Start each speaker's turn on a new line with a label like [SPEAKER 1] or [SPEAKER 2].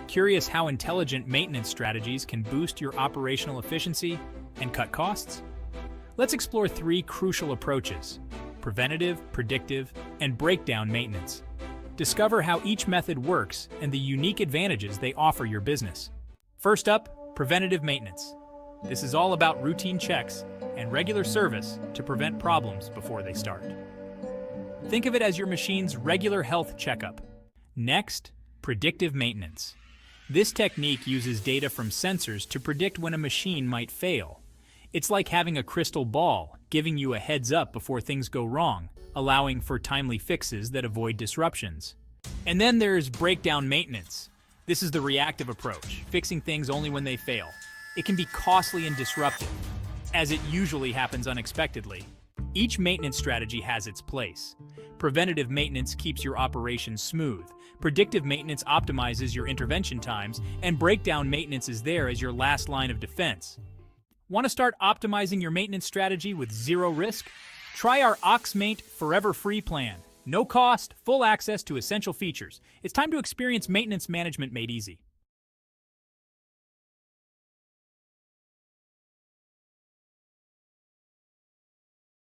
[SPEAKER 1] Curious how intelligent maintenance strategies can boost your operational efficiency and cut costs? Let's explore three crucial approaches: preventative, predictive, and breakdown maintenance. Discover how each method works and the unique advantages they offer your business. First up, preventative maintenance. This is all about routine checks and regular service to prevent problems before they start. Think of it as your machine's regular health checkup. Next, predictive maintenance. This technique uses data from sensors to predict when a machine might fail. It's like having a crystal ball, giving you a heads up before things go wrong, allowing for timely fixes that avoid disruptions. And then there's breakdown maintenance. This is the reactive approach, fixing things only when they fail. It can be costly and disruptive, as it usually happens unexpectedly. Each maintenance strategy has its place. Preventative maintenance keeps your operations smooth. Predictive maintenance optimizes your intervention times, and breakdown maintenance is there as your last line of defense. Want to start optimizing your maintenance strategy with zero risk? Try our Oxmaint Forever Free plan. No cost, full access to essential features. It's time to experience maintenance management made easy.